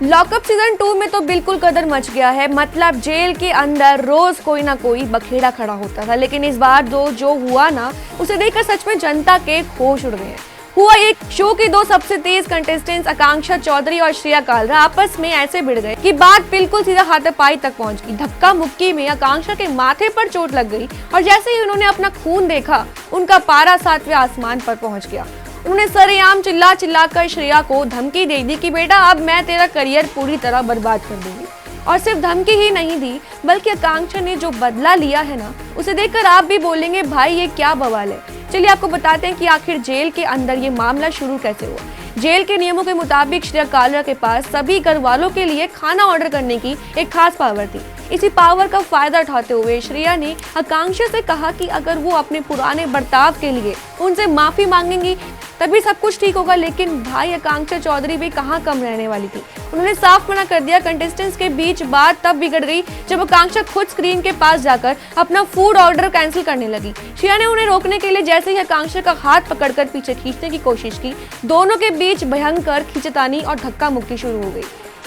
Lockup season 2 में तो बिल्कुल कदर मच गया है। मतलब जेल के अंदर रोज कोई ना कोई बखेड़ा खड़ा होता था, लेकिन इस बार जो हुआ ना, उसे देखकर सच में जनता के होश उड़ गए हैं। हुआ एक, शो की दो सबसे तेज कंटेस्टेंट्स आकांक्षा चौधरी और श्रेया कालरा आपस में ऐसे भिड़ गए कि बात बिल्कुल सीधा हाथापाई तक पहुंच गई। धक्का मुक्की में आकांक्षा के माथे पर चोट लग गई और जैसे ही उन्होंने अपना खून देखा, उनका पारा 7वें आसमान पर पहुंच गया। उन्होंने सरेआम चिल्ला कर श्रेया को धमकी दे दी कि बेटा अब मैं तेरा करियर पूरी तरह बर्बाद कर दूंगी। और सिर्फ धमकी ही नहीं दी, बल्कि आकांक्षा ने जो बदला लिया है ना, उसे देखकर आप भी बोलेंगे भाई ये क्या बवाल है। चलिए आपको बताते हैं कि आखिर जेल के अंदर ये मामला शुरू कैसे हुआ। जेल के नियमों के मुताबिक श्रेया कालरा के पास सभी घर वालों के लिए खाना ऑर्डर करने की एक खास पावर थी। इसी पावर का फायदा उठाते हुए श्रेया ने आकांक्षा से कहा कि अगर वो अपने पुराने बर्ताव के लिए उनसे माफी मांगेंगी तभी सब कुछ ठीक होगा। लेकिन भाई आकांक्षा चौधरी भी कहाँ कम रहने वाली थी। उन्होंने साफ मना कर दिया। कंटेस्टेंट्स के बीच बात तब बिगड़ गई जब आकांक्षा खुद स्क्रीन के पास जाकर अपना फूड ऑर्डर कैंसिल करने लगी। श्रेया ने उन्हें रोकने के लिए जैसे ही आकांक्षा का हाथ पकड़कर पीछे खींचने की कोशिश की, दोनों के बीच भयंकर खींचतानी और धक्का मुक्की शुरू हो गई।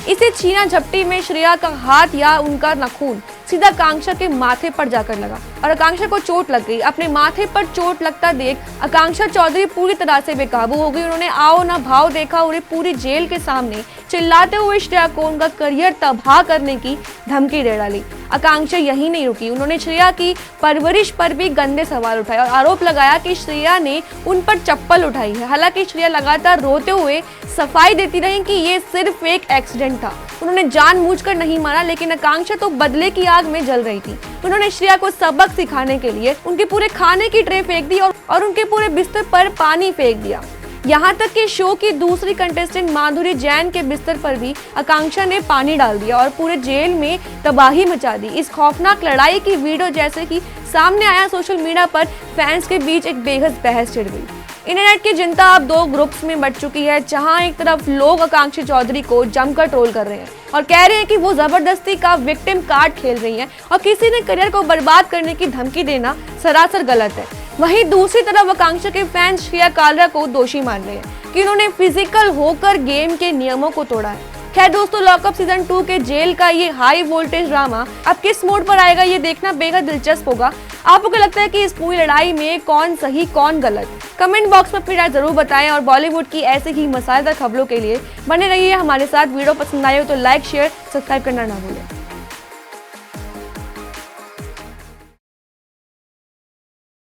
इसे छीना झपटी में श्रेया का हाथ या उनका नाखून सीधा आकांक्षा के माथे पर जाकर लगा और आकांक्षा को चोट लग गई। अपने माथे पर चोट लगता देख आकांक्षा चौधरी पूरी तरह से बेकाबू हो गई। उन्होंने आओ ना भाव देखा, उन्हें पूरी जेल के सामने चिल्लाते हुए श्रेया को उनका करियर तबाह करने की धमकी दे डाली। आकांक्षा यही नहीं रुकी, उन्होंने श्रेया की परवरिश पर भी गंदे सवाल उठाए और आरोप लगाया कि श्रेया ने उन पर चप्पल उठाई है। हालांकि श्रेया लगातार रोते हुए सफाई देती रही कि ये सिर्फ एक एक्सीडेंट था, उन्होंने जानबूझकर नहीं मारा। लेकिन आकांक्षा तो बदले की आग में जल रही थी। उन्होंने श्रेया को सबक सिखाने के लिए उनके पूरे खाने की ट्रे फेंक दी और उनके पूरे बिस्तर पर पानी फेंक दिया। यहाँ तक कि शो की दूसरी कंटेस्टेंट माधुरी जैन के बिस्तर पर भी आकांक्षा ने पानी डाल दिया और पूरे जेल में तबाही मचा दी। इस खौफनाक लड़ाई की वीडियो जैसे कि सामने आया, सोशल मीडिया पर फैंस के बीच एक बेहद बहस छिड़ गई। इंटरनेट की जनता अब दो ग्रुप्स में बंट चुकी है, जहां एक तरफ लोग आकांक्षा चौधरी को जमकर ट्रोल कर रहे हैं और कह रहे हैं कि वो जबरदस्ती का विक्टिम कार्ड खेल रही हैं और किसी ने करियर को बर्बाद करने की धमकी देना सरासर गलत है। वहीं दूसरी तरफ आकांक्षा के फैंस श्रेया कालरा को दोषी मान रहे हैं कि उन्होंने फिजिकल होकर गेम के नियमों को तोड़ा है। खैर दोस्तों, लॉकअप सीजन 2 के जेल का ये हाई वोल्टेज ड्रामा अब किस मोड पर आएगा, ये देखना बेहद दिलचस्प होगा। आपको क्या लगता है कि इस पूरी लड़ाई में कौन सही कौन गलत? कमेंट बॉक्स में अपनी राय जरूर बताएं और बॉलीवुड की ऐसे ही मसालेदार खबरों के लिए बने रहिए हमारे साथ। वीडियो पसंद आए हो तो लाइक, शेयर, सब्सक्राइब करना ना भूलें।